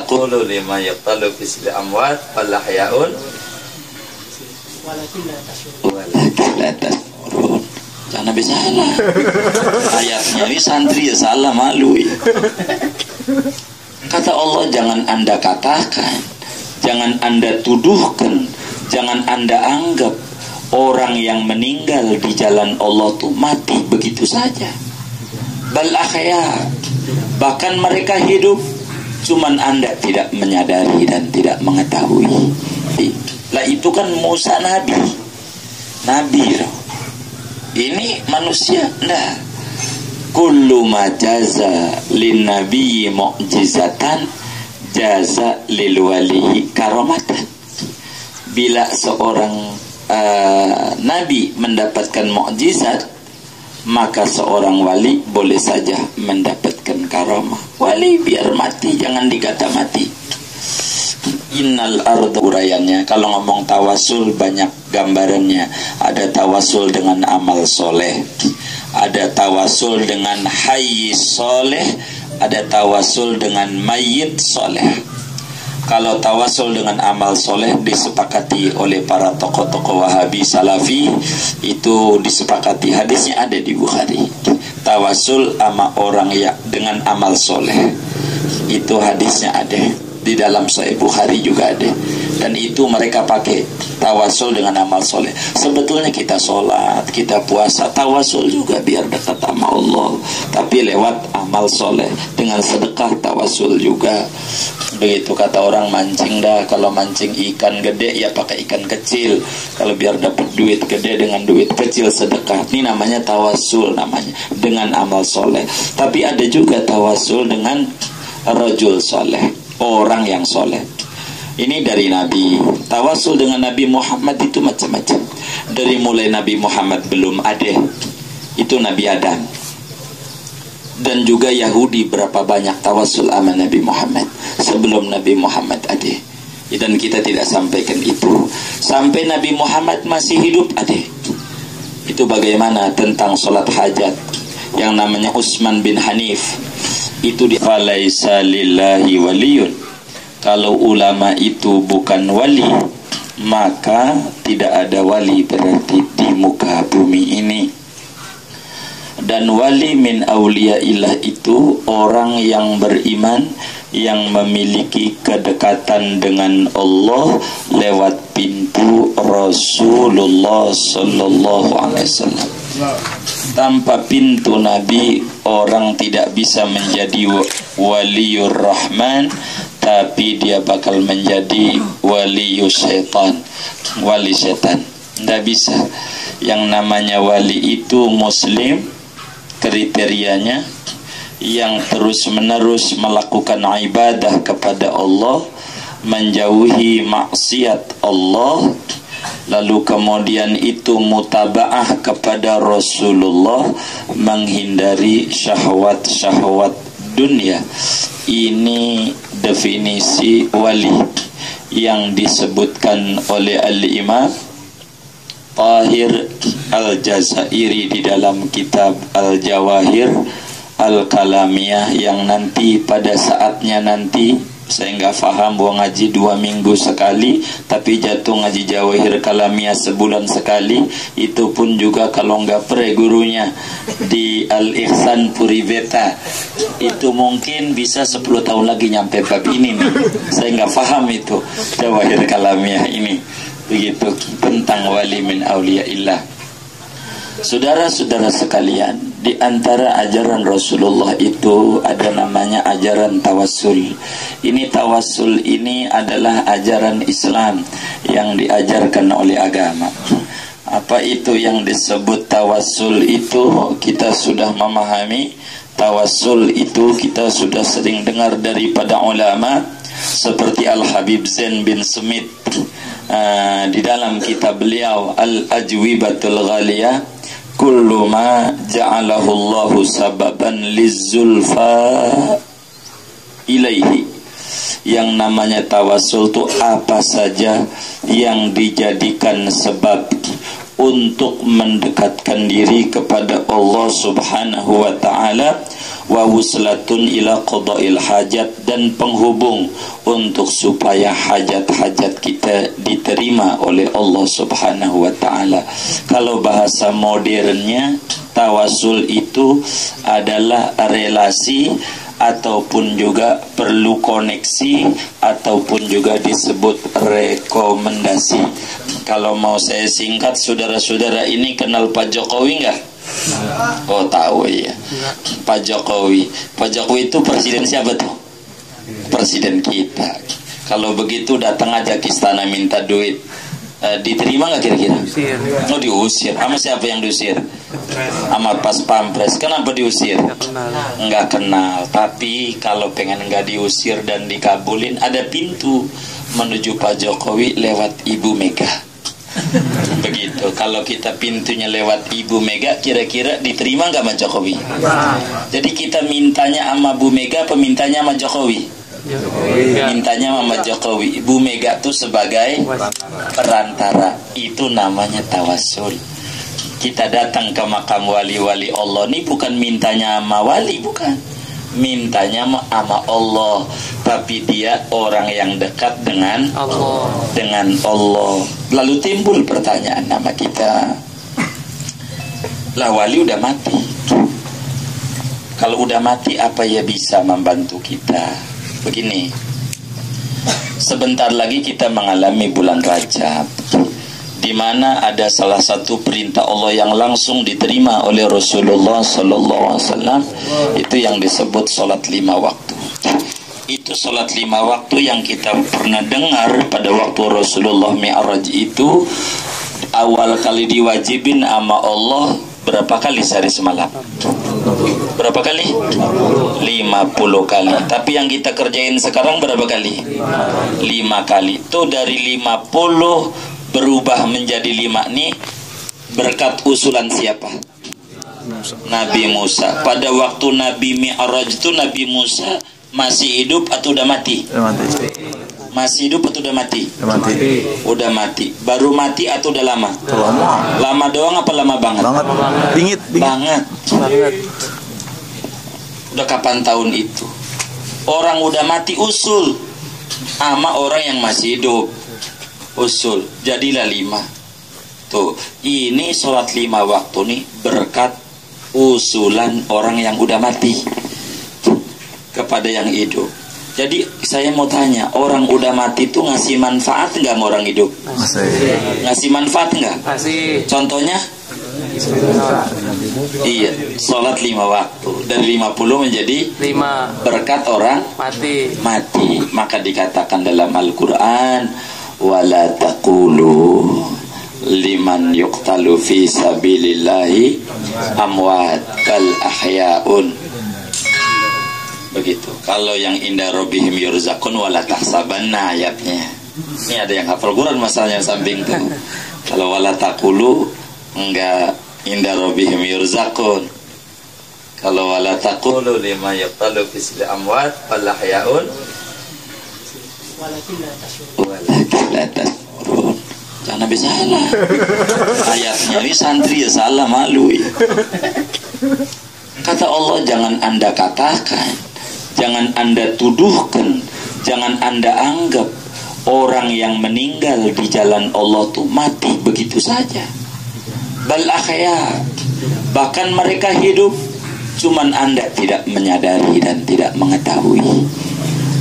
taqulu lima yaqtalu fisli amwat bal ahyaun walakin la tashurun. Jangan bisa salah. Ayatnya ini santri ya salah, malu ya. Kata Allah, jangan Anda katakan, jangan Anda tuduhkan, jangan Anda anggap orang yang meninggal di jalan Allah tuh mati begitu saja. Bal ahya, bahkan mereka hidup, cuman Anda tidak menyadari dan tidak mengetahui. Lah itu kan Musa nabi loh. Ini manusia. Nah, kullu ma jaza lin nabiyyi mu'jizatan jaza lil wali karamatan. Bila seorang nabi mendapatkan mukjizat, maka seorang wali boleh saja mendapatkan karamah. Wali biar mati, jangan dikata mati. Innal ardu urayannya. Kalau ngomong tawasul banyak gambarannya. Ada tawasul dengan amal soleh, ada tawasul dengan hayy soleh, ada tawasul dengan mayyit soleh. Kalau tawasul dengan amal soleh disepakati oleh para tokoh-tokoh Wahabi Salafi, itu disepakati, hadisnya ada di Bukhari. Tawasul sama orang ya dengan amal soleh, itu hadisnya ada di dalam Sahih Bukhari juga ada. Dan itu mereka pakai tawasul dengan amal soleh. Sebetulnya kita sholat, kita puasa, tawasul juga biar dekat sama Allah, tapi lewat amal soleh. Dengan sedekah tawasul juga. Begitu kata orang mancing dah, kalau mancing ikan gede ya pakai ikan kecil. Kalau biar dapat duit gede dengan duit kecil sedekah. Ini namanya tawasul, namanya dengan amal soleh. Tapi ada juga tawasul dengan rajul soleh, orang yang soleh. Ini dari Nabi. Tawasul dengan Nabi Muhammad itu macam-macam. Dari mulai Nabi Muhammad belum ada, itu Nabi Adam. Dan juga Yahudi berapa banyak tawasul sama Nabi Muhammad sebelum Nabi Muhammad ada. Dan kita tidak sampaikan itu. Sampai Nabi Muhammad masih hidup ada. Itu bagaimana tentang sholat hajat. Yang namanya Utsman bin Hanif. Itu di falaisa lillahi waliyun. Kalau ulama itu bukan wali, maka tidak ada wali berarti di muka bumi ini. Dan wali min auliyaillah itu orang yang beriman, yang memiliki kedekatan dengan Allah lewat pintu Rasulullah sallallahu alaihi wasallam. Tanpa pintu Nabi, orang tidak bisa menjadi waliur rahman, tapi dia bakal menjadi wali syaitan, wali setan. Tidak bisa. Yang namanya wali itu muslim, kriterianya yang terus menerus melakukan ibadah kepada Allah, menjauhi maksiat Allah, lalu kemudian itu mutabaah kepada Rasulullah, menghindari syahwat-syahwat dunia. Ini definisi wali yang disebutkan oleh Al-Imam Tahir Al-Jazairi di dalam kitab Al-Jawahir Al-Kalamiyah, yang nanti pada saatnya nanti saya nggak paham, buang ngaji 2 minggu sekali, tapi jatuh ngaji Jawahir Kalamiyah sebulan sekali. Itu pun juga kalau nggak pre gurunya di Al-Ihsan Puribeta, itu mungkin bisa 10 tahun lagi nyampe bab ini nih. Saya nggak paham itu Jawahir Kalamiyah ini. Begitu tentang wali min auliyaillah. Saudara-saudara sekalian, di antara ajaran Rasulullah itu ada namanya ajaran tawassul. Ini tawassul ini adalah ajaran Islam yang diajarkan oleh agama. Apa itu yang disebut tawassul itu? Kita sudah memahami. Tawassul itu kita sudah sering dengar daripada ulama, seperti Al-Habib Zain bin Smith di dalam kitab beliau Al-Ajwibatul Ghaliyah, kullu ma ja'alahu Allahu sababan lizzulfa ilaihi. Yang namanya tawasul itu apa saja yang dijadikan sebab untuk mendekatkan diri kepada Allah subhanahu wa ta'ala, wa wuslatun ila qada'il hajat, dan penghubung untuk supaya hajat-hajat kita diterima oleh Allah Subhanahu wa taala. Kalau bahasa modernnya, tawasul itu adalah relasi ataupun juga perlu koneksi ataupun juga disebut rekomendasi. Kalau mau saya singkat, saudara-saudara ini kenal Pak Jokowi enggak? Oh tahu ya. Pak Jokowi itu presiden siapa tuh? Presiden kita. Kalau begitu datang aja ke istana minta duit, diterima nggak kira-kira? Oh diusir. Sama siapa yang diusir? Sama pas pampres. Kenapa diusir? Nggak kenal. Tapi kalau pengen nggak diusir dan dikabulin, ada pintu menuju Pak Jokowi lewat Ibu Mega. Begitu. Kalau kita pintunya lewat Ibu Mega, kira-kira diterima nggak sama Jokowi? Jadi kita mintanya sama Bu Mega, pemintanya sama Jokowi. Mintanya sama Jokowi. Bu Mega tuh sebagai perantara. Itu namanya tawasul. Kita datang ke makam wali-wali Allah. Ini bukan mintanya sama wali, bukan. Mintanya sama Allah, tapi dia orang yang dekat dengan Allah. Lalu timbul pertanyaan nama kita, lah wali udah mati. Kalau udah mati, apa ya bisa membantu kita? Begini, sebentar lagi kita mengalami bulan Rajab, di mana ada salah satu perintah Allah yang langsung diterima oleh Rasulullah SAW, itu yang disebut sholat 5 waktu. Itu sholat 5 waktu yang kita pernah dengar pada waktu Rasulullah Mi'raj itu awal kali diwajibin sama Allah berapa kali sehari semalam? Berapa kali? 50 kali. Tapi yang kita kerjain sekarang berapa kali? 5 kali. Itu dari 50 berubah menjadi 5 nih berkat usulan siapa? Nabi Musa. Pada waktu Nabi Mi'raj itu Nabi Musa masih hidup atau udah mati? Masih hidup atau udah mati? Udah mati. Baru mati atau udah lama? Lama doang apa lama banget? Bingit. Banget. Udah kapan tahun itu? Orang udah mati usul sama orang yang masih hidup. Usul, jadilah 5. Tuh, ini sholat 5 waktu nih berkat usulan orang yang udah mati kepada yang hidup. Jadi saya mau tanya, orang udah mati itu ngasih manfaat nggak sama orang hidup? Ngasih manfaat nggak? Contohnya? Iya, sholat 5 waktu dari 50 menjadi 5 berkat orang mati. Maka dikatakan dalam Al-Quran, wala taqulu liman yuqtalu fi sabilillahi amwat kal ahya'un. Begitu. Kalau yang inda rabbihim yurzaqun wala tahsabanna ayatnya. Ini ada yang hafal Quran masalahnya samping tuh. Kalau wala taqulu enggak inda rabbihim yurzaqun. Kalau wala taqulu liman yuqtalu fi sabilillahi amwat kal ahya'un walakin la tashurun. Jangan habis salah. Ayatnya ini santri ya salah, malu ya. Kata Allah, jangan Anda katakan, jangan Anda tuduhkan, jangan Anda anggap orang yang meninggal di jalan Allah tuh mati begitu saja. Bal ahya, bahkan mereka hidup, cuman Anda tidak menyadari dan tidak mengetahui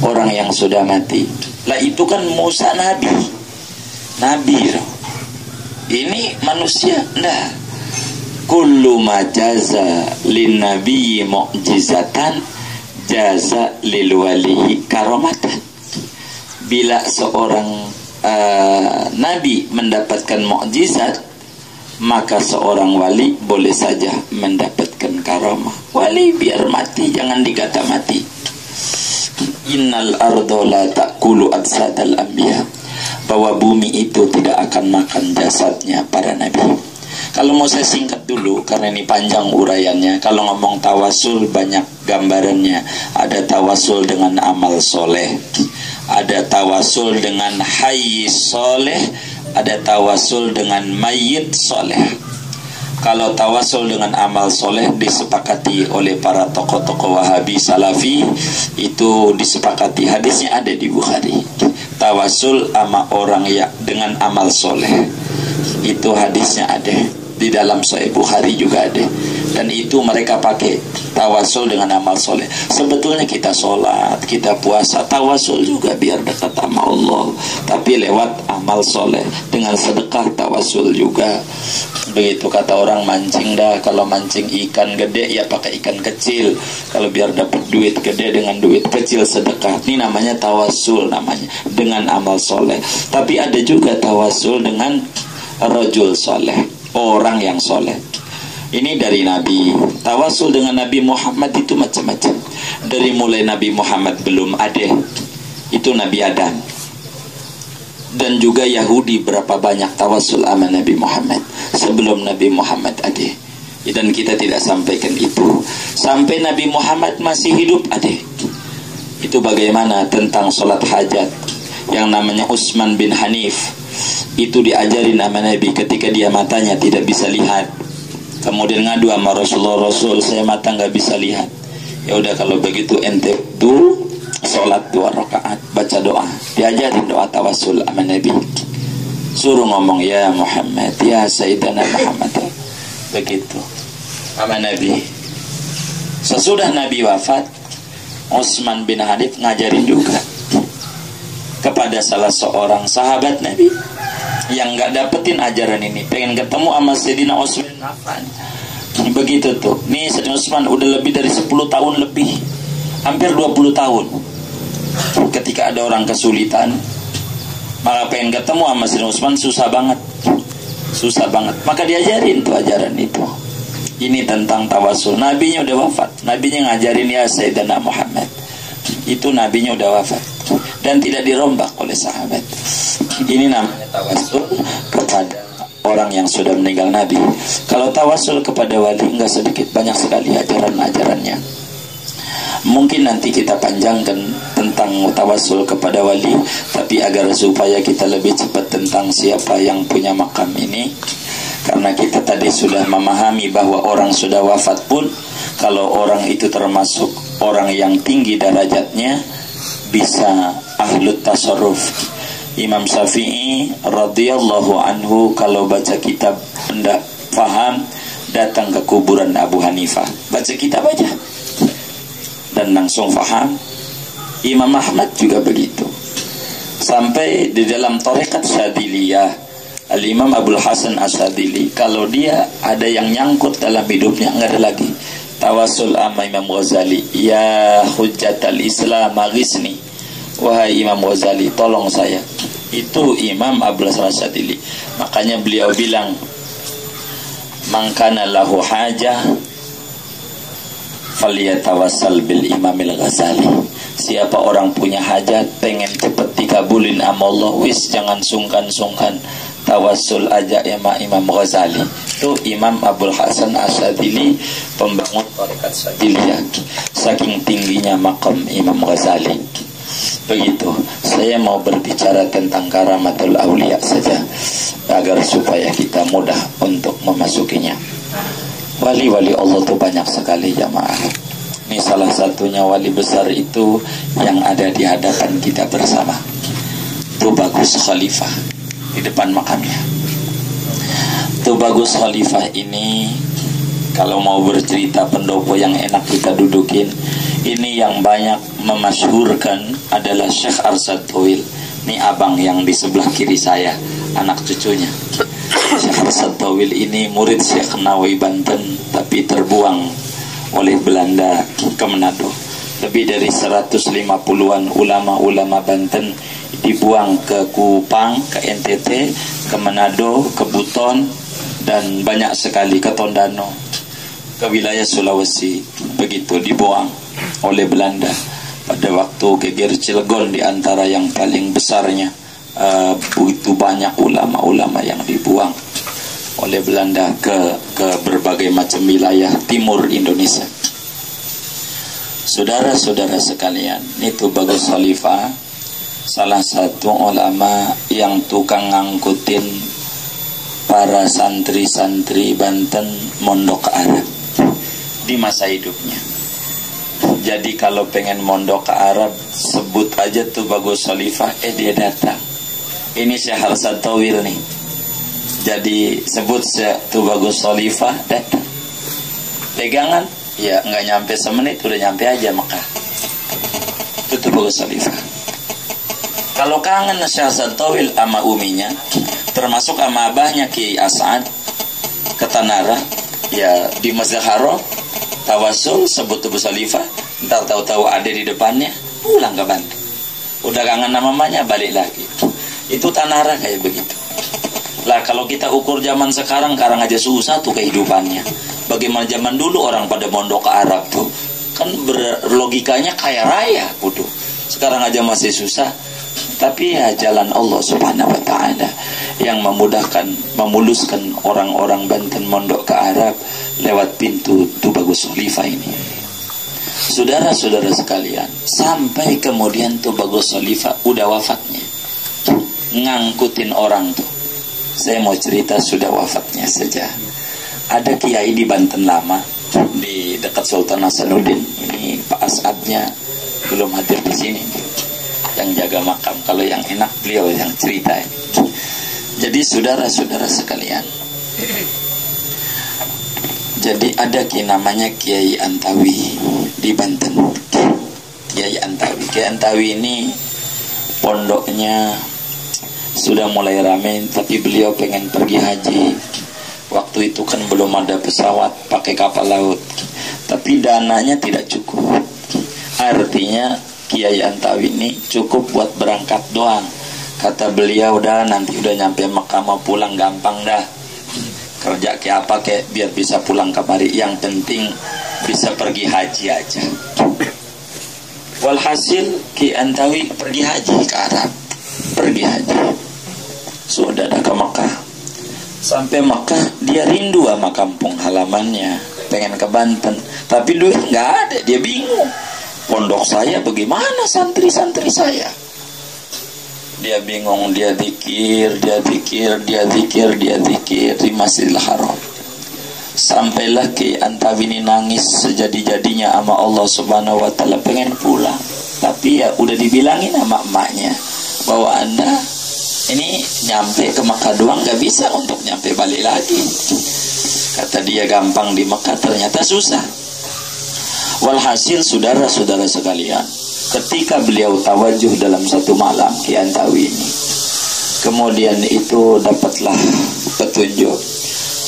orang yang sudah mati. Lah itu kan Musa nabi loh. Ini manusia enggak. Kullu ma jaza lin nabiyyi mu'jizatan jaza lil wali karamatan. Bila seorang nabi mendapatkan mukjizat, maka seorang wali boleh saja mendapatkan karamah. Wali biar mati, jangan dikata mati. Innal ardo la ta'kulu ajsadal anbiya, bahwa bumi itu tidak akan makan jasadnya para nabi. Kalau mau saya singkat dulu karena ini panjang uraiannya. Kalau ngomong tawasul banyak gambarannya. Ada tawasul dengan amal soleh, ada tawasul dengan hayy soleh, ada tawasul dengan mayit soleh. Kalau tawasul dengan amal soleh disepakati oleh para tokoh-tokoh Wahabi Salafi, itu disepakati, hadisnya ada di Bukhari. Tawasul sama orang ya dengan amal soleh, itu hadisnya ada di dalam Sahih Bukhari juga ada. Dan itu mereka pakai tawasul dengan amal soleh. Sebetulnya kita sholat, kita puasa, tawasul juga biar dekat sama Allah, tapi lewat amal soleh. Dengan sedekah tawasul juga. Begitu kata orang mancing dah, kalau mancing ikan gede ya pakai ikan kecil, kalau biar dapat duit gede dengan duit kecil sedekah. Ini namanya tawasul, namanya dengan amal soleh. Tapi ada juga tawasul dengan rajul soleh, orang yang soleh. Ini dari Nabi. Tawasul dengan Nabi Muhammad itu macam-macam. Dari mulai Nabi Muhammad belum ada, itu Nabi Adam. Dan juga Yahudi berapa banyak tawasul sama Nabi Muhammad sebelum Nabi Muhammad ada. Dan kita tidak sampaikan itu. Sampai Nabi Muhammad masih hidup ada. Itu bagaimana tentang sholat hajat. Yang namanya Utsman bin Hanif, itu diajarin sama Nabi ketika dia matanya tidak bisa lihat. Kemudian ngadu sama Rasulullah, Rasul saya mata nggak bisa lihat. Ya udah kalau begitu ente tuh sholat 2 rakaat, baca doa. Diajarin doa tawasul sama Nabi. Suruh ngomong ya Muhammad, ya Sayyidina Muhammad. Begitu sama Nabi. Sesudah Nabi wafat, Utsman bin Hanif ngajarin juga kepada salah seorang sahabat Nabi yang nggak dapetin ajaran ini, pengen ketemu sama Sayyidina Utsman Affan. Begitu tuh. Nih Sayyidina Utsman udah lebih dari 10 tahun lebih, hampir 20 tahun. Ketika ada orang kesulitan, maka pengen ketemu sama Sayyidina Utsman susah banget. Susah banget. Maka diajarin tuh ajaran itu. Ini tentang tawasul. Nabinya udah wafat. Nabinya ngajarin ya Sayyidina Muhammad. Itu nabinya udah wafat dan tidak dirombak oleh sahabat. Ini namanya tawasul kepada orang yang sudah meninggal Nabi. Kalau tawasul kepada wali enggak sedikit, banyak sekali ajaran-ajarannya. Mungkin nanti kita panjangkan tentang tawasul kepada wali, tapi agar supaya kita lebih cepat tentang siapa yang punya makam ini, karena kita tadi sudah memahami bahwa orang sudah wafat pun, kalau orang itu termasuk orang yang tinggi derajatnya, bisa ahlut tasarruf. Imam Syafi'i radhiyallahu anhu kalau baca kitab hendak paham, datang ke kuburan Abu Hanifah, baca kitab aja dan langsung paham. Imam Ahmad juga begitu. Sampai di dalam tarekat Syadiliyah, Al-Imam Abdul Hasan Asyadili, kalau dia ada yang nyangkut dalam hidupnya, nggak ada lagi tawasul sama Imam Ghazali, ya hujjatal Islam aghisni, wahai Imam Ghazali tolong saya. Itu Imam Abdul Hasan Asyadili. Makanya beliau bilang, man kana lahu hajah falyatawassal bil Imamil Ghazali. Siapa orang punya hajat, pengen cepet dikabulin sama Allah, wis jangan sungkan-sungkan, tawasul aja sama Imam Ghazali. Itu Imam Abdul Hasan Asyadili, pembangun tarekat Syadiliyah. Saking tingginya makam Imam Ghazali. Begitu. Saya mau berbicara tentang karamatul aulia saja, agar supaya kita mudah untuk memasukinya. Wali-wali Allah itu banyak sekali jamaah. Ini salah satunya wali besar itu yang ada di hadapan kita bersama. Itu Bagus Khalifah di depan makamnya. Itu Bagus Khalifah ini, kalau mau bercerita pendopo yang enak kita dudukin, ini yang banyak memasyhurkan adalah Syekh Arsad Tawil. Ini abang yang di sebelah kiri saya, anak cucunya. Syekh Arsad Tawil ini murid Syekh Nawawi Banten, tapi terbuang oleh Belanda ke Manado. Lebih dari 150-an ulama-ulama Banten dibuang ke Kupang, ke NTT, ke Manado, ke Buton, dan banyak sekali ke Tondano, ke wilayah Sulawesi. Begitu dibuang oleh Belanda. Pada waktu geger Cilegon di antara yang paling besarnya, begitu banyak ulama-ulama yang dibuang oleh Belanda ke berbagai macam wilayah timur Indonesia. Saudara-saudara sekalian, itu Bagus Khalifah, salah satu ulama yang tukang ngangkutin para santri-santri Banten mondok ke Arab di masa hidupnya. Jadi kalau pengen mondok ke Arab, sebut aja tuh Bagus Khalifah, dia datang. Ini Syekh Harsad Tawil nih. Jadi sebut tuh Bagus Khalifah, datang. Pegangan, ya nggak nyampe semenit udah nyampe aja Mekah. Itu tuh Bagus Khalifah. Kalau kangen Syekh Harsad Tawil sama uminya, termasuk sama abahnya Kiai As'ad ke Tanara, ya di Masjid Haram tawasul sebut tubuh Khalifah, ntar tahu-tahu ada di depannya, pulang ke Banten. Udah kangen sama mamanya, balik lagi. Itu Tanara kayak begitu. Lah kalau kita ukur zaman sekarang aja susah tuh kehidupannya. Bagaimana zaman dulu orang pada mondok ke Arab tuh, kan berlogikanya kaya raya kudu. Sekarang aja masih susah. Tapi ya jalan Allah Subhanahu wa ta'ala yang memudahkan, memuluskan orang-orang Banten mondok ke Arab lewat pintu tuh Bagus Khalifah ini. Saudara-saudara sekalian, sampai kemudian tuh Bagus Khalifah udah wafatnya, ngangkutin orang tuh. Saya mau cerita sudah wafatnya saja. Ada kiai di Banten lama, di dekat Sultan Hasanuddin. Ini Pak As'adnya belum hadir di sini, yang jaga makam. Kalau yang enak beliau yang cerita. Jadi saudara-saudara sekalian, jadi ada namanya Kiai Antawi di Banten. Kiai Antawi. Kiai Antawi ini pondoknya sudah mulai ramai, tapi beliau pengen pergi haji. Waktu itu kan belum ada pesawat, pakai kapal laut. Tapi dananya tidak cukup. Artinya Kiai Antawi ini cukup buat berangkat doang. Kata beliau, udah nanti udah nyampe Mekah mau pulang gampang dah. Kerja kayak apa kayak biar bisa pulang kemari. Yang penting bisa pergi haji aja. Walhasil Kiai Antawi pergi haji ke Arab. Pergi haji. Sudah ada ke Mekah. Sampai Mekah dia rindu sama kampung halamannya, pengen ke Banten. Tapi duit nggak ada, dia bingung. Pondok saya bagaimana, santri-santri saya? Dia bingung, dia zikir di Masjidil Haram. Sampailah Kiai Antawi ini nangis sejadi-jadinya sama Allah Subhanahu wa ta'ala, pengen pulang. Tapi ya udah dibilangin sama emaknya bahwa Anda ini nyampe ke Mekah doang, gak bisa untuk nyampe balik lagi. Kata dia gampang di Mekah, ternyata susah. Walhasil saudara-saudara sekalian, ketika beliau tawajuh dalam satu malam Kiai Antawi ini, kemudian itu dapatlah petunjuk.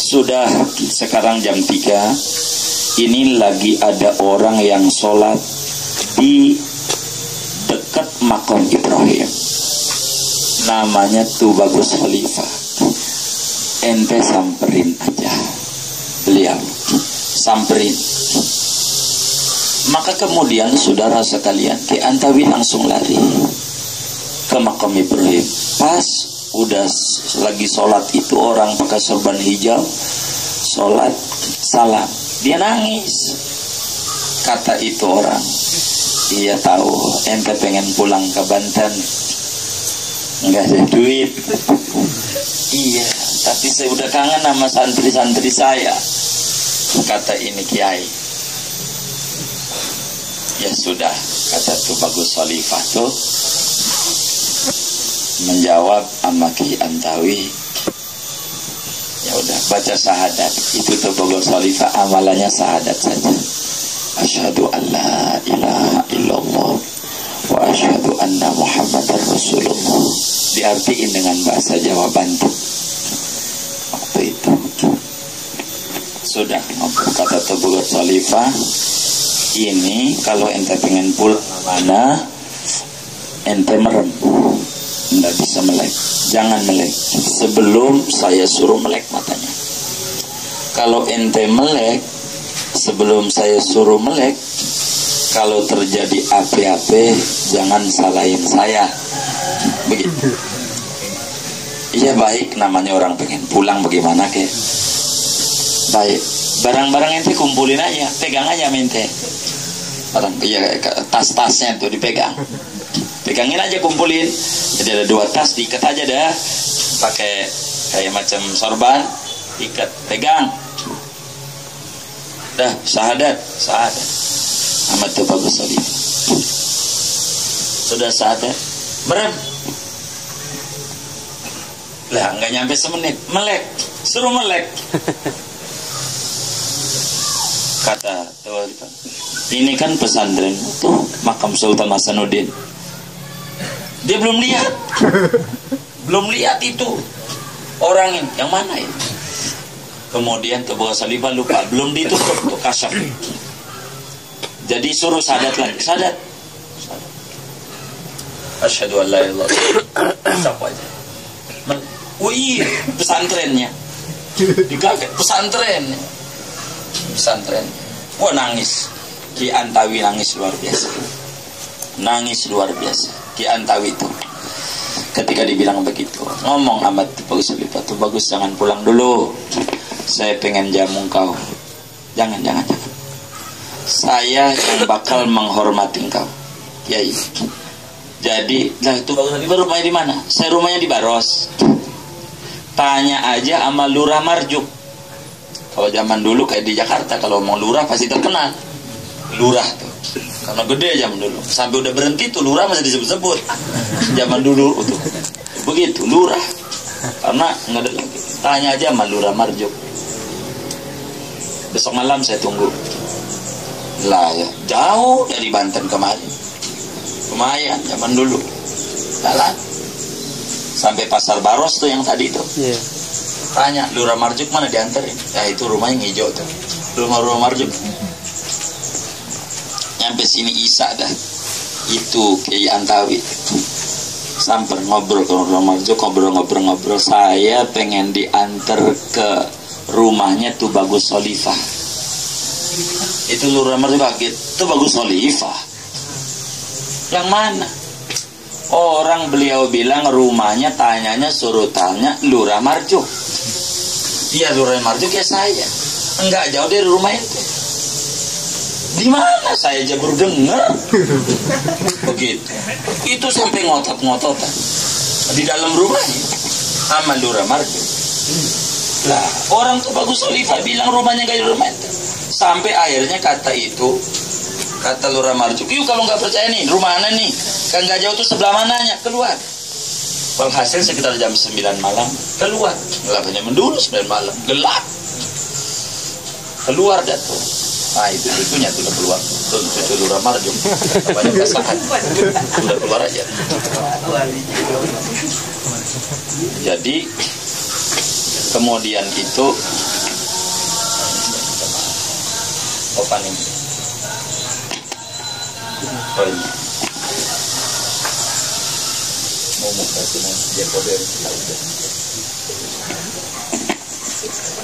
Sudah sekarang jam 3, ini lagi ada orang yang sholat di dekat makam Ibrahim, namanya tuh Bagus Khalifah. Ente samperin aja, beliau samperin. Maka kemudian saudara sekalian, Kiai Antawi langsung lari ke makam Ibrahim. Pas udah lagi sholat itu orang pakai sorban hijau, sholat salam, dia nangis. Kata itu orang, iya tahu ente pengen pulang ke Banten, nggak ada duit. Iya, tapi saya udah kangen sama santri-santri saya. Kata ini Kiai. Ya sudah, kata tuh Bagus Khalifah tuh menjawab sama Kiai Antawi, ya udah baca syahadat. Itu tuh Bagus Khalifah amalannya syahadat saja. Asyhadu an la ilaha illallah wa asyhadu anna Muhammadar Rasulullah. Diartiin dengan bahasa Jawa Banten. Waktu itu sudah kata tuh Bagus Khalifah, ini kalau ente pengen pulang mana, ente merem, nggak bisa melek, jangan melek sebelum saya suruh melek matanya. Kalau ente melek sebelum saya suruh melek, kalau terjadi apa-apa jangan salahin saya, begitu. Iya baik, namanya orang pengen pulang, bagaimana ke? Baik, barang-barang ente kumpulin aja, pegang aja mente. Orang ya, tas-tasnya tuh dipegang, pegangin aja, kumpulin. Jadi ada 2 tas, diikat aja dah pakai kayak macam sorban, ikat, pegang. Dah, syahadat. Amat tu bagus solih. Sudah syahadat, merem. Lah, nggak nyampe semenit, melek, suruh melek. Kata Tuan, ini kan pesantren tuh makam Sultan Hasanuddin. Dia belum lihat itu orang ini yang mana itu. Kemudian Tuh Bagus Khalifah lupa, belum ditutup tuh kasyaf. Jadi suruh sadat lagi, sadat. Asyhadu an la ilaha illallah. Siapa aja. Wih, pesantrennya. Dikaget pesantren. Wah, nangis. Ki Antawi nangis luar biasa. Ki Antawi itu ketika dibilang begitu, ngomong amat Bagus Khalifah, Tuh Bagus jangan pulang dulu. Saya pengen jamu kau. Jangan. Saya yang bakal menghormati engkau, Kiai. Jadi, lah Tuh Bagus Khalifah rumahnya di mana? Saya rumahnya di Baros. Tanya aja sama Lurah Marjuk. Kalau zaman dulu kayak di Jakarta, kalau mau lurah pasti terkenal. Lurah tuh, karena gede zaman dulu. Sampai udah berhenti tuh lurah masih disebut-sebut. Zaman dulu tuh, begitu lurah. Karena nggak ada lagi. Tanya aja sama Lurah Marjuk. Besok malam saya tunggu. Lah ya, jauh dari Banten kemarin. Lumayan zaman dulu. Jalan sampai Pasar Baros tuh yang tadi tuh. Yeah. Tanya Lurah Marjuk mana dianterin? Ya itu rumah yang hijau tuh. Rumah Marjuk. Nyampe sini Isa dah. Itu Kiai Antawi. Sampai ngobrol ke Lurah Marjuk, ngobrol. Saya pengen diantar ke rumahnya Tuh Bagus Khalifah. Itu Lurah Marjuk kaget. Tuh Bagus Khalifah. Yang mana? Orang beliau bilang rumahnya, tanyanya suruh tanya Lurah Marjuk. Iya Lurah Marjuk ya saya. Enggak jauh dari rumah itu. Di mana saya aja baru dengar. Begitu. Itu sampai ngotot-ngototan di dalam rumahnya sama Lurah Marjuk. Lah orang Tuh Bagus Khalifah bilang rumahnya gak di rumah itu. Sampai akhirnya kata Lurah Marjuk, yuk kalau nggak percaya nih, rumah mana nih? Kan nggak jauh tuh sebelah mananya, keluar. Walhasil sekitar jam 9 malam, keluar. Gelapnya mendulu 9 malam, gelap. Keluar dah tuh. Nah itunya tuh udah keluar. Tuh cucu Lurah Marjuk. Banyak pasangan. Udah keluar aja. Jadi kemudian itu opening.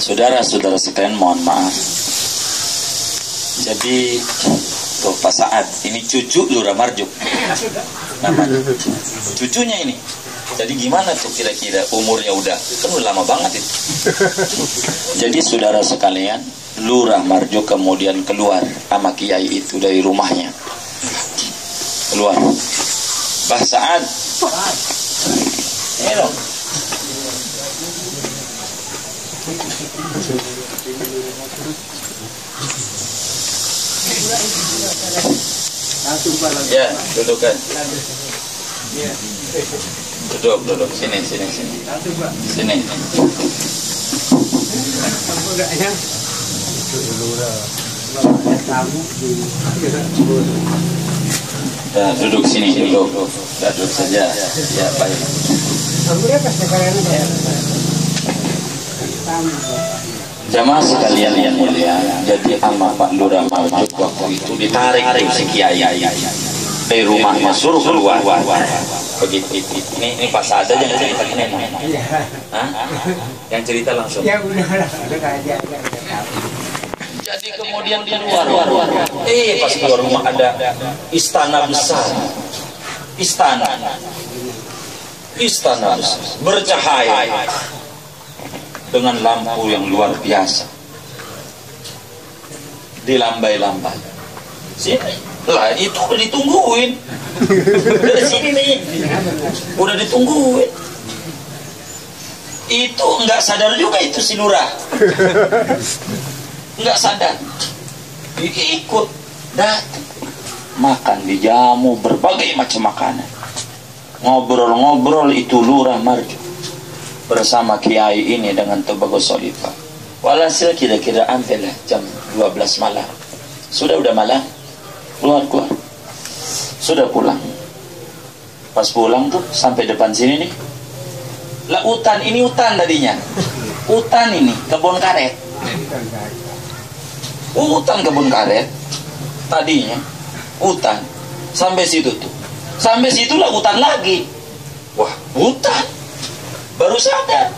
Saudara-saudara sekalian, mohon maaf. Jadi tuh Pak Saad, ini cucu Lurah Marjuk namanya, cucunya ini. Jadi gimana tuh kira-kira umurnya udah, kan udah lama banget itu. Jadi saudara sekalian, Lurah Marjuk kemudian keluar sama Kiai itu dari rumahnya. Keluar. Pak Saad. Hello. Ya, dudukkan. Duduk. Sini. Sini. Ya, duduk sini, duduk saja. Ya, baik. Jamaah sekalian yang mulia, jadi sama Pak Lurah Marjuk waktu itu ditarik si Kiai dari rumahnya, suruh keluar. Begitu. Ini Pak Saad aja yang cerita ini. Yang cerita langsung. Ya udah. Jadi kemudian keluar. Pas keluar rumah ada istana besar. Istana besar bercahaya dengan lampu yang luar biasa. Dilambai-lambai. Sini. Lah itu udah ditungguin. Dari sini nih. Udah ditungguin. Itu nggak sadar juga itu si lurah. Nggak sadar. Ikut datang. Makan dijamu berbagai macam makanan. Ngobrol-ngobrol itu Lurah Marjo bersama kiai ini dengan Tubagus Khalifah. Walhasil kira-kira ambillah jam 12 malam. Udah malam. Keluar. Sudah pulang. Pas pulang tuh sampai depan sini nih. Lah hutan, ini hutan tadinya. Hutan ini, kebun karet. Hutan kebun karet. Tadinya hutan. Sampai situ tuh. Sampai situlah hutan lagi. Wah, hutan. Baru sadar.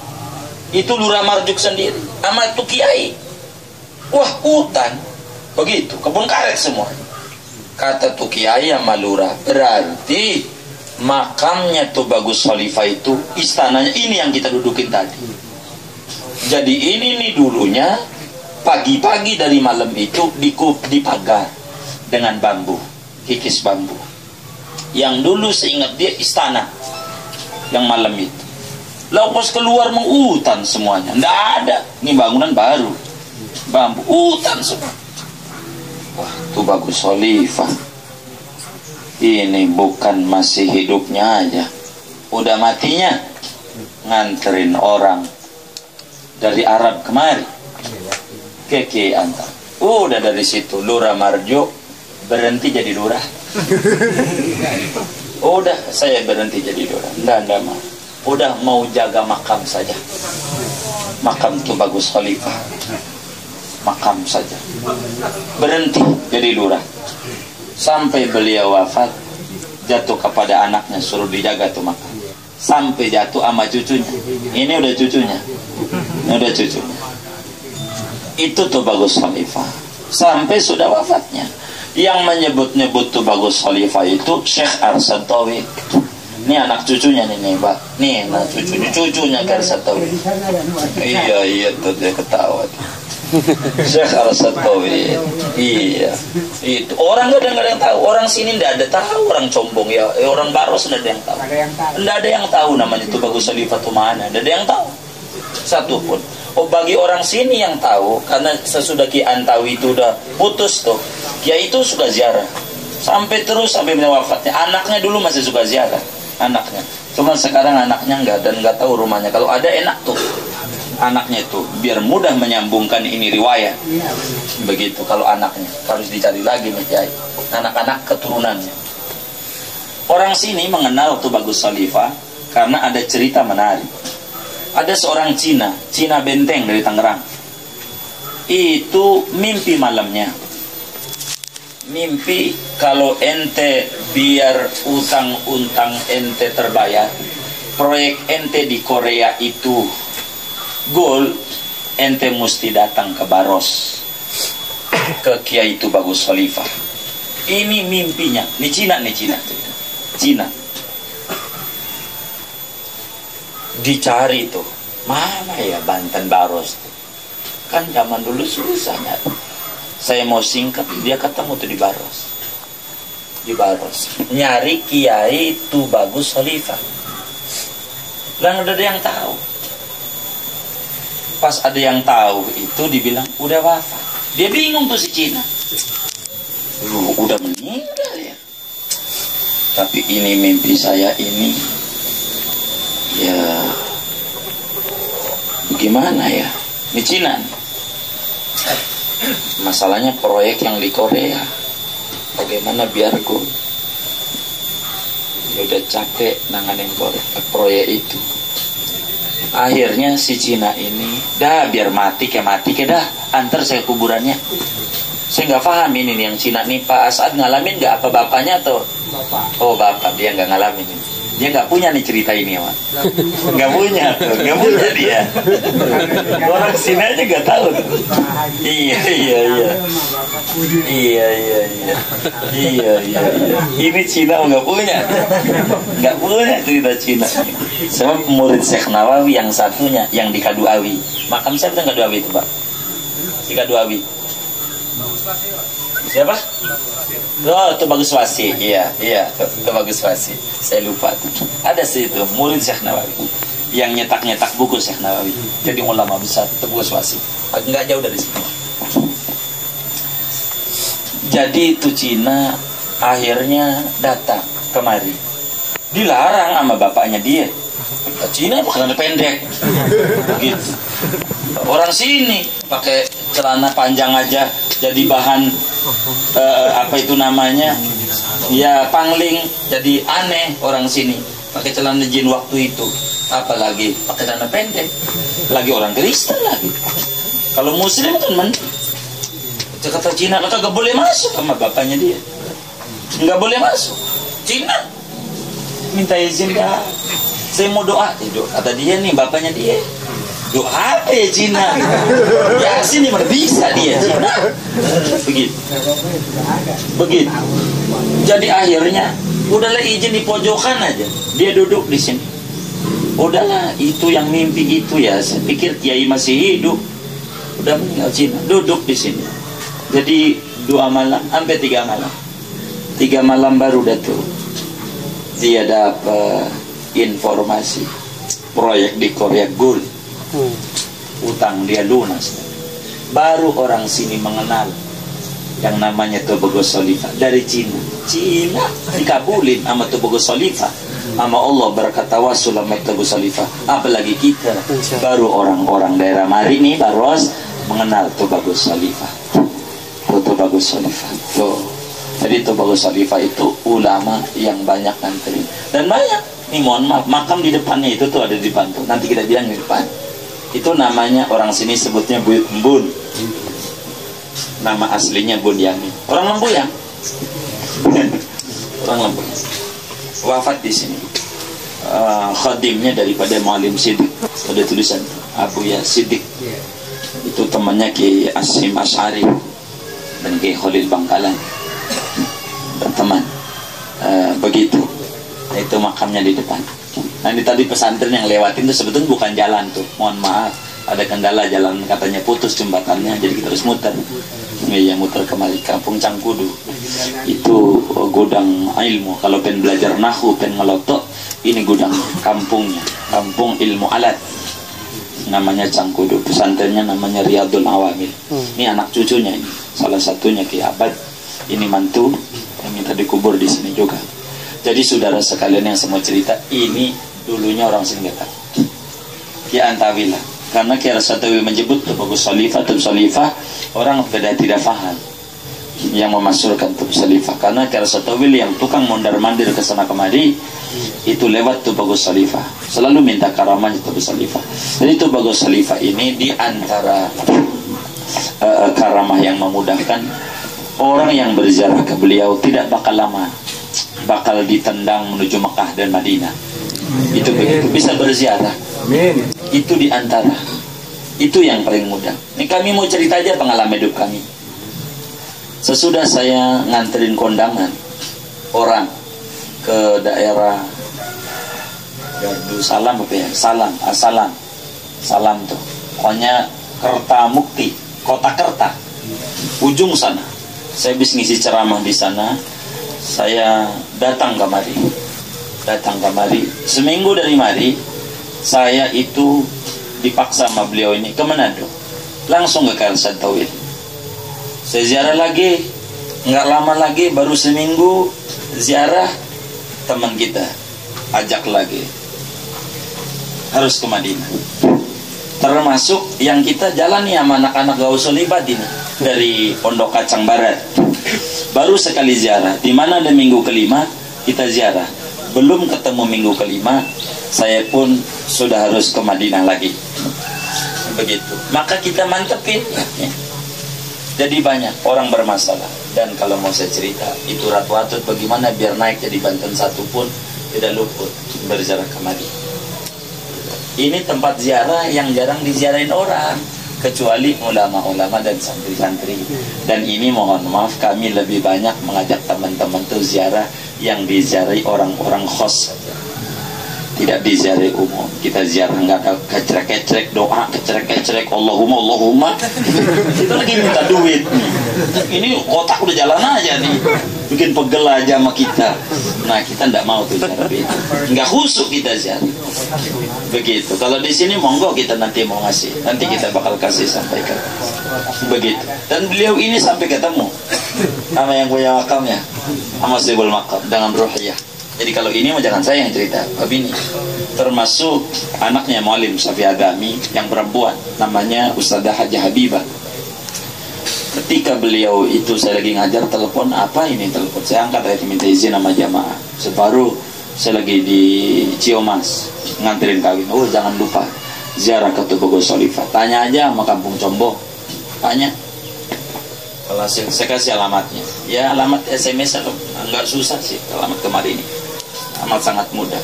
Itu Lurah Marjuk sendiri sama itu kiai. Wah, hutan. Begitu, kebun karet semua. Kata tuh kiai sama Lurah, berarti makamnya Tubagus Khalifah itu istananya ini yang kita dudukin tadi. Jadi ini nih dulunya pagi-pagi dari malam itu dipagar dengan bambu, kikis bambu. Yang dulu seingat dia istana yang malam itu. Lalu pas keluar menghutan semuanya, nggak ada. Ini bangunan baru, bambu, hutan semua. Wah, Tubagus Khalifah ini bukan masih hidupnya aja, udah matinya nganterin orang dari Arab kemari ke Antar. Udah dari situ Lurah Marjo berhenti jadi lurah. Udah saya berhenti jadi lurah. Nggak mau. Udah mau jaga makam saja. Makam Tubagus Khalifah. Makam saja. Berhenti jadi lurah. Sampai beliau wafat, jatuh kepada anaknya, suruh dijaga tuh makam. Sampai jatuh sama cucunya. Ini udah cucunya. Itu Tubagus Khalifah. Sampai sudah wafatnya. Yang menyebut-nyebut Tubagus Khalifah itu Syekh Arsyad Tauhid. Ini anak cucunya nih, Pak. Nih anak cucunya Arsyad Tauhid. Iya tuh dia ketawa. Syekh Arsyad Tauhid. Iya. Itu orang kadang-kadang yang tahu, orang sini enggak ada tahu, orang Combong ya, orang Baros enggak ada yang tahu. Enggak ada yang tahu namanya Tubagus Khalifah itu mana, enggak ada yang tahu. Satu pun. Oh, bagi orang sini yang tahu, karena sesudah Ki Antawi itu udah putus tuh, Kiai itu suka ziarah sampai wafatnya. Anaknya dulu masih suka ziarah, anaknya. Cuman sekarang anaknya enggak, dan enggak tahu rumahnya. Kalau ada enak tuh anaknya itu, biar mudah menyambungkan ini riwayat. Begitu kalau anaknya, harus dicari lagi nih Kiai, anak-anak keturunannya. Orang sini mengenal Tubagus Khalifah karena ada cerita menarik. Ada seorang Cina Benteng dari Tangerang. Itu mimpi malamnya. Mimpi kalau ente biar utang ente terbayar, proyek ente di Korea itu goal, ente mesti datang ke Baros, ke Kiai Tubagus Khalifah. Ini mimpinya. Ini Cina. Dicari tuh, mana ya Banten Baros tuh. Kan zaman dulu susah nyari. Saya mau singkat, dia ketemu tuh di Baros. Nyari Kiai Tubagus Khalifah. Dan udah ada yang tahu. Pas ada yang tahu itu dibilang udah wafat. Dia bingung tuh si Cina. Udah meninggal ya. Tapi ini mimpi saya ini. Ya, gimana ya? Ini Cina. Masalahnya proyek yang di Korea. Bagaimana biar gue? Ya udah capek nanganin proyek itu. Akhirnya si Cina ini, dah biar mati ke dah, antar saya kuburannya. Saya nggak paham ini nih yang Cina nih, Pak Asad ngalamin nggak, apa bapaknya atau? Bapak. Oh bapak, dia nggak ngalamin ini. Dia nggak punya nih cerita ini, Pak. Nggak punya dia. Orang sini aja nggak tahu. Iya. Ini Cina nggak punya cerita Cina. Sebab murid Syekh Nawawi yang satunya, yang di Kaduawi. Makam siapa yang Kaduawi itu, Pak? Di Kaduawi. Siapa? Oh, Tubagus Wasi. Iya, Tubagus Wasi. Saya lupa. Ada sih itu murid Syekh Nawawi. yang nyetak buku Syekh Nawawi. Jadi ulama besar, Tebuas Wasi. Enggak jauh dari sini. Jadi itu Cina akhirnya datang kemari. Dilarang sama bapaknya dia. Cina pakai celana pendek. Begitu. Orang sini pakai celana panjang aja jadi bahan apa itu namanya? Ya pangling, jadi aneh orang sini. Pakai celana jin waktu itu. Apalagi pakai celana pendek. Lagi orang Kristen lagi. Kalau muslim kan kata Cina, kagak boleh masuk sama bapaknya dia. Nggak boleh masuk. Cina minta izin dah. Saya mau doa. Kata dia nih, bapaknya dia. Doa apa ya Cina? Ya sini bisa dia Cina. Begitu. Jadi akhirnya udahlah izin di pojokan aja. Dia duduk di sini. Udahlah, itu yang mimpi itu ya. Saya pikir Kiai masih hidup. Udah meninggal Cina. Duduk di sini. Jadi 2 malam sampai 3 malam. 3 malam baru datuk. Dia dapat informasi proyek di Korea Gold. Utang dia lunas. Baru orang sini mengenal yang namanya Tobago Solifah dari Cina. Cina dikabulin sama Tobago Solifah. Sama Allah berkata wasul sama Tobago Solifah. Apalagi kita baru orang-orang daerah Mari nih baru mengenal Tobago Solifah. Tobago Solifah. Jadi Tobago Solifah itu ulama yang banyak nganterin. Dan banyak. Nih mohon maaf, makam di depannya itu tuh ada di depan tuh. Nanti kita bilang di depan. Itu namanya orang sini sebutnya Mbun. Nama aslinya Bun Yamin. Orang Lembuyang. Orang Lembuyang. Wafat di sini. Khadimnya daripada Mualim Siddiq. Ada tulisan Abu Ya Siddiq. Itu temannya Ki Asim Asy'ari dan Ki Khalil Bangkalan. Berteman. Begitu. Itu makamnya di depan. Nah ini tadi pesantren yang lewatin itu sebetulnya bukan jalan tuh. Mohon maaf, ada kendala jalan katanya putus jembatannya, jadi kita harus muter. Iya, muter kembali Kampung Cangkudu. Itu gudang ilmu. Kalau pengen belajar nahu, pengen ngelotok, ini gudang kampungnya. Kampung ilmu alat. Namanya Cangkudu. Pesantrennya namanya Riyadul Awamil. Ini anak cucunya ini. Salah satunya Ki Abad. Ini mantu yang minta dikubur di sini juga. Jadi saudara sekalian yang semua cerita, ini dulunya orang sini kata Ki Antawilah. Karena Ki Rasatawi menyebut Tobago Solifah, Tub Solifah, orang tidak paham yang memasurkan Tub Solifah. Karena Ki Rasatawi yang tukang mondar-mandir ke sana kemari, itu lewat Tobago Solifah. Selalu minta karamahnya Tobago Solifah. Jadi Tobago Solifah ini di antara karamah yang memudahkan orang yang berziarah ke beliau tidak bakal lama. Bakal ditendang menuju Mekah dan Madinah. Itu begitu bisa berziarah. Amin. Itu diantara. Itu yang paling mudah. Ini kami mau cerita aja pengalaman hidup kami. Sesudah saya nganterin kondangan orang ke daerah Gardu Salam apa ya? Salam tuh. Pokoknya Kertamukti, Kota Kerta. Ujung sana. Saya habis ngisi ceramah di sana. Saya datang kemari. Seminggu dari mari, saya itu dipaksa sama beliau ini ke Manado. Langsung ke Karsan Tauhid. Saya ziarah lagi, nggak lama lagi, baru seminggu ziarah teman kita, ajak lagi. Harus ke Madinah. Termasuk yang kita jalani sama anak-anak Gausul Ibad ini dari Pondok Kacang Barat. Baru sekali ziarah. Di mana ada minggu kelima kita ziarah. Belum ketemu minggu kelima, saya pun sudah harus ke Madinah lagi. Begitu. Maka kita mantepin. Ya. Jadi banyak orang bermasalah. Dan kalau mau saya cerita, itu Ratu Atut bagaimana biar naik jadi Banten satu pun tidak luput berziarah ke Madinah. Ini tempat ziarah yang jarang diziarahin orang, kecuali ulama-ulama dan santri-santri. Dan ini mohon maaf, kami lebih banyak mengajak teman-teman tuh ziarah yang diziarahi orang-orang khos saja. tidak diziarahi umum. Kita ziarah nggak ada kecrek-kecrek doa, kecrek-kecrek Allahumma itu lagi minta duit. Ini kotak udah jalan aja nih, bikin pegel aja sama kita. Nah kita nggak mau tuh ziarah itu, nggak khusyuk kita ziarah begitu. Kalau di sini monggo kita nanti mau ngasih, nanti kita bakal kasih sampaikan begitu. Dan beliau ini sampai ketemu sama yang punya makamnya, sama Sibul Makam dengan Ruhiyah. Jadi kalau ini jangan saya yang cerita, tapi ini termasuk anaknya Mualim Syafi'i Adami yang perempuan, namanya Ustadzah Haji Habibah. Ketika beliau itu saya lagi ngajar, telepon apa ini, telepon saya angkat, saya minta izin sama jamaah. Sebaru saya lagi di Ciomas nganterin kawin. Oh jangan lupa ziarah ke Tubagus Solifah. Tanya aja sama Kampung Combo, tanya. Kalau saya kasih alamatnya, ya alamat SMS atau enggak susah sih, alamat kemarin ini amat sangat mudah.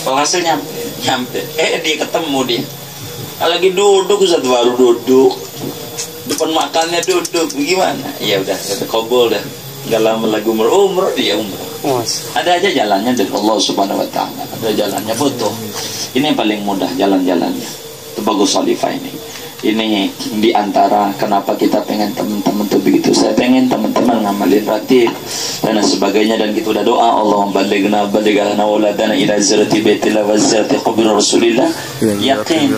Kalau hasilnya nyampe, dia ketemu dia. Lagi duduk, Ustaz baru duduk, depan makannya duduk, gimana? Ya udah kobol dah. Enggak lama lagi umroh dia umroh. Ada aja jalannya dari Allah Subhanahu Wa Taala. Ada jalannya foto. Ini yang paling mudah jalan-jalannya. Itu bagus Solifah ini. Ini diantara kenapa kita pengen teman-teman tuh begitu. Saya pengen teman-teman ngamalin ratib dan sebagainya, dan kita udah doa Allahumma balighna auladana ila ziyarati baitillah wa ziyarati qabri Rasulillah. Yakin.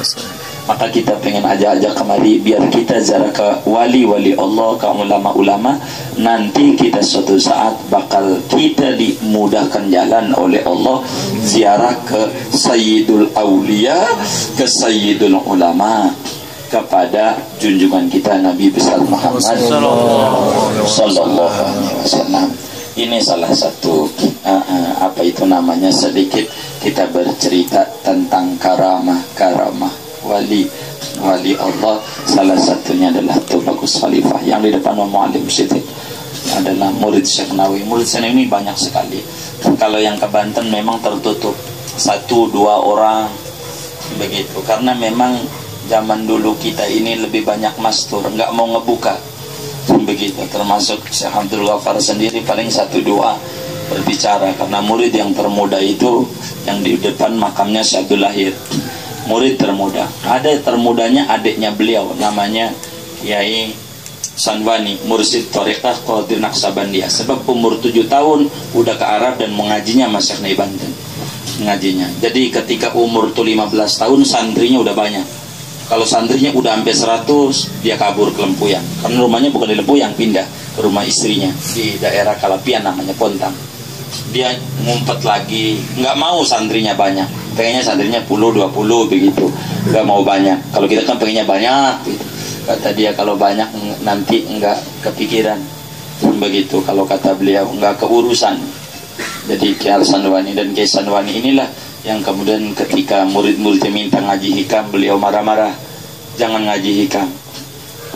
Maka kita pengen ajak-ajak kemari biar kita ziarah ke wali-wali Allah, ke ulama-ulama. Nanti kita suatu saat bakal kita dimudahkan jalan oleh Allah ziarah ke Sayyidul Aulia, ke Sayyidul Ulama, kepada junjungan kita Nabi besar Muhammad sallallahu alaihi wasallam. Ini salah satu apa itu namanya, sedikit kita bercerita tentang karamah wali Allah. Salah satunya adalah Tubagus Khalifah yang di depan Muallim Siddiq adalah murid Syekh Nawawi. Murid Syekh ini banyak sekali. Kalau yang ke Banten memang tertutup 1-2 orang begitu, karena memang zaman dulu kita ini lebih banyak mastur, nggak mau ngebuka begitu. Termasuk Syekh Abdul Ghaffar sendiri paling 1-2 berbicara, karena murid yang termuda itu yang di depan makamnya Syekh Abdul Lahir, murid termuda. Ada termudanya adiknya beliau, namanya Kiai Sanwani, mursyid Thariqah Qadir Naqsabandiyah. Sebab umur 7 tahun udah ke Arab dan mengajinya sama Syekh Nai Banten ngajinya. Jadi ketika umur tuh 15 tahun santrinya udah banyak. Kalau santrinya udah sampai 100, dia kabur ke Lempuyang. Karena rumahnya bukan di Lempuyang, pindah ke rumah istrinya di daerah Kalapian namanya Pontang. Dia ngumpet lagi, nggak mau santrinya banyak. Pengennya santrinya 10-20 begitu, nggak mau banyak. Kalau kita kan pengennya banyak gitu. Kata dia kalau banyak nanti nggak kepikiran begitu. Kalau kata beliau nggak keurusan. Jadi Kiai Sanwani dan Kiai Sanwani inilah yang kemudian ketika murid-muridnya minta ngaji hikam, beliau marah-marah, jangan ngaji hikam,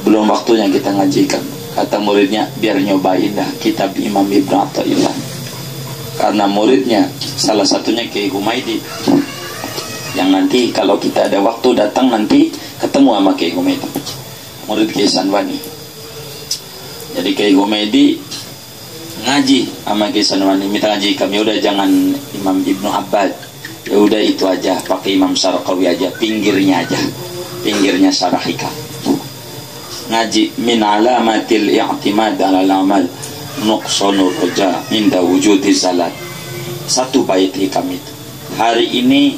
belum waktunya kita ngaji hikam. Kata muridnya, biar nyobain dah kitab Imam Ibn Athaillah. Karena muridnya salah satunya Kiai Humaidi, yang nanti kalau kita ada waktu datang nanti ketemu sama Kiai Humaidi, murid Kiai Sanwani. Jadi Kiai Humaidi ngaji sama Kiai Sanwani, minta ngaji hikam. Ya udah jangan Imam Ibnu Abbad, ya udah itu aja, pakai Imam Syarqawi aja, pinggirnya syarah hikam. Ngaji min alamatil i'timad 'ala al-amal nuqsanur raja inda wujudi salat. 1 bait hikam itu. Hari ini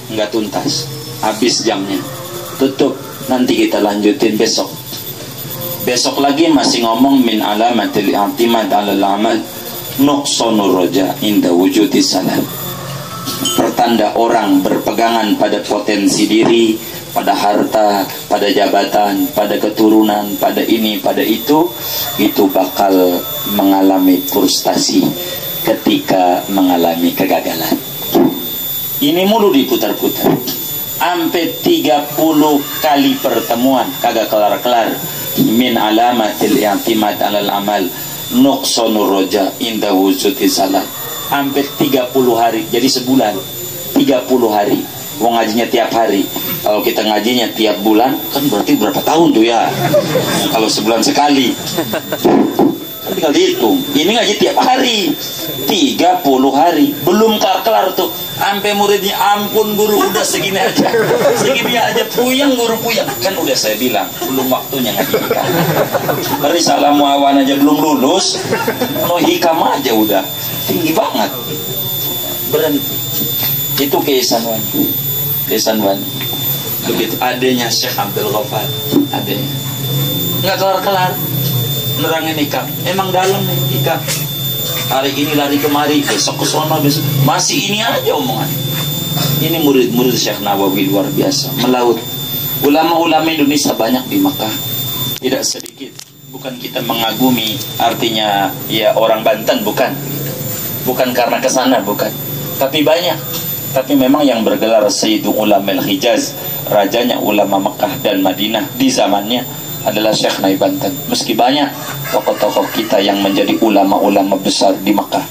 enggak tuntas, habis jamnya, tutup, nanti kita lanjutin besok. Besok lagi masih ngomong min alamatil i'timad 'ala al-amal nuqsanur raja inda wujudi salat. Pertanda orang berpegangan pada potensi diri, pada harta, pada jabatan, pada keturunan, pada ini, pada itu bakal mengalami frustasi ketika mengalami kegagalan. Ini mulu diputar-putar sampai 30 kali pertemuan kagak kelar-kelar. Min alamatil i'timad 'alal amal nuqsanur raja inda wujudi salat. Hampir 30 hari, jadi sebulan 30 hari. Wong ngajinya tiap hari. Kalau kita ngajinya tiap bulan, kan berarti berapa tahun tuh ya? Kalau sebulan sekali tinggal dihitung. Ini ngaji tiap hari 30 hari belum kelar tuh, sampai muridnya ampun guru udah segini aja puyeng guru puyeng. Kan udah saya bilang belum waktunya ngaji hikam. Risalah Muawan aja belum lulus, no hikam aja udah tinggi banget, berhenti. Itu Kesan Wani begitu adanya Syekh Abdul Ghaffar, adanya nggak kelar nerangin hikam. Emang dalam nih hikam, hari ini lari kemari, besok ke sono, besok masih ini aja omongan. Ini murid-murid Syekh Nawawi luar biasa, melaut. Ulama-ulama Indonesia banyak di Makkah, tidak sedikit. Bukan kita mengagumi, artinya ya orang Banten, bukan karena kesana, bukan, tapi banyak. Tapi memang yang bergelar Sayyidul Ulama Al-Hijaz, rajanya ulama Mekah dan Madinah di zamannya, adalah Syekh Naib Banten. Meski banyak tokoh-tokoh kita yang menjadi ulama-ulama besar di Mekah,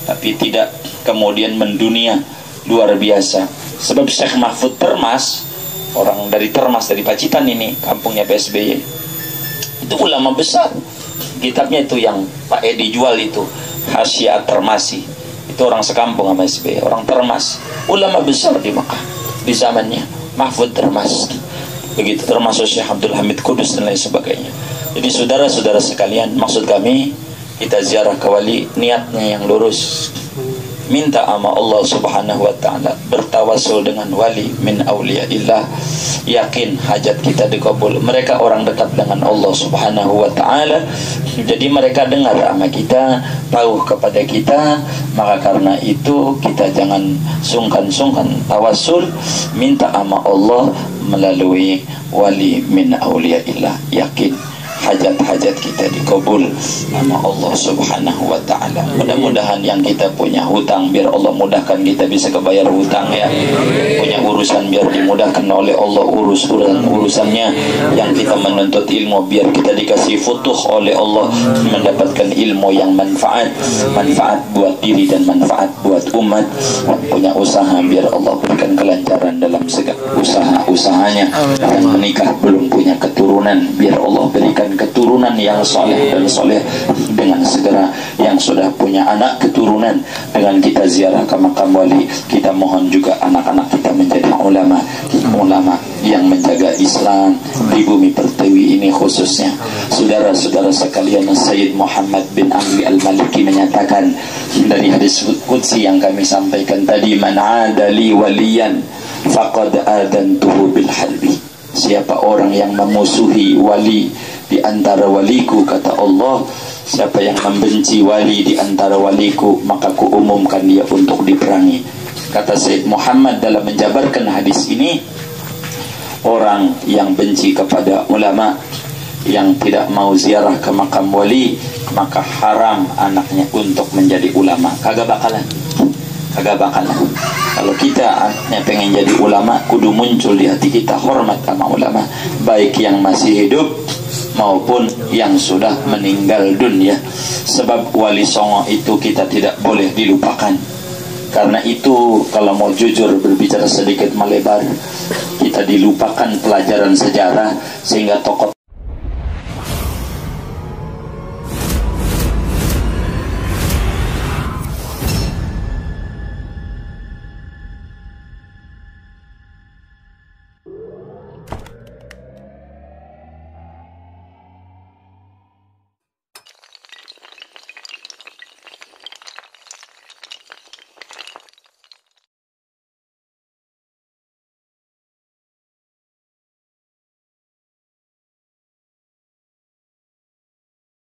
tapi tidak kemudian mendunia luar biasa. Sebab Syekh Mahfud Termas, orang dari Termas, dari Pacitan ini, kampungnya PSBY, itu ulama besar. Kitabnya itu yang Pak Edi jual itu, Hasyiat Termasi, itu orang sekampung sama SBY, orang Termas, ulama besar di Mekah di zamannya Mahfud Termas. Begitu, termasuk Syekh Abdul Hamid Kudus dan lain sebagainya. Jadi saudara-saudara sekalian, maksud kami kita ziarah ke wali, niatnya yang lurus, minta sama Allah Subhanahu wa ta'ala, bertawasul dengan wali min awliyaillah, yakin hajat kita dikabul. Mereka orang dekat dengan Allah Subhanahu wa ta'ala, jadi mereka dengar sama kita, tahu kepada kita. Maka karena itu kita jangan sungkan-sungkan tawasul, minta sama Allah melalui wali min awliyaillah, yakin hajat-hajat kita dikabul sama Allah Subhanahu wa ta'ala. Mudah-mudahan yang kita punya hutang, biar Allah mudahkan kita bisa kebayar hutang ya. Punya urusan biar dimudahkan oleh Allah urusannya. Yang kita menuntut ilmu biar kita dikasih futuh oleh Allah, mendapatkan ilmu yang manfaat buat diri dan manfaat buat umat. Punya usaha biar Allah berikan kelancaran dalam segala usahanya. Dan menikah belum punya keturunan, biar Allah berikan keturunan yang soleh dan soleh dengan segera. Yang sudah punya anak keturunan, dengan kita ziarah ke makam wali, kita mohon juga anak-anak kita menjadi ulama yang menjaga Islam di bumi pertiwi ini khususnya. Saudara-saudara sekalian, Sayyid Muhammad bin Amri Al-Maliki menyatakan dari hadis qudsi yang kami sampaikan tadi, man adali waliyan faqad adantuhu bil harbi. Siapa orang yang memusuhi wali di antara waliku, kata Allah, siapa yang membenci wali di antara waliku, maka ku umumkan dia untuk diperangi. Kata Sayyid Muhammad dalam menjabarkan hadis ini, orang yang benci kepada ulama, yang tidak mau ziarah ke makam wali, maka haram anaknya untuk menjadi ulama. Kagak bakalan. Kalau kita anaknya pengen jadi ulama, kudu muncul di hati kita hormat sama ulama, baik yang masih hidup maupun yang sudah meninggal dunia. Sebab wali songo itu kita tidak boleh dilupakan. Karena itu kalau mau jujur berbicara sedikit melebar, kita dilupakan pelajaran sejarah sehingga tokoh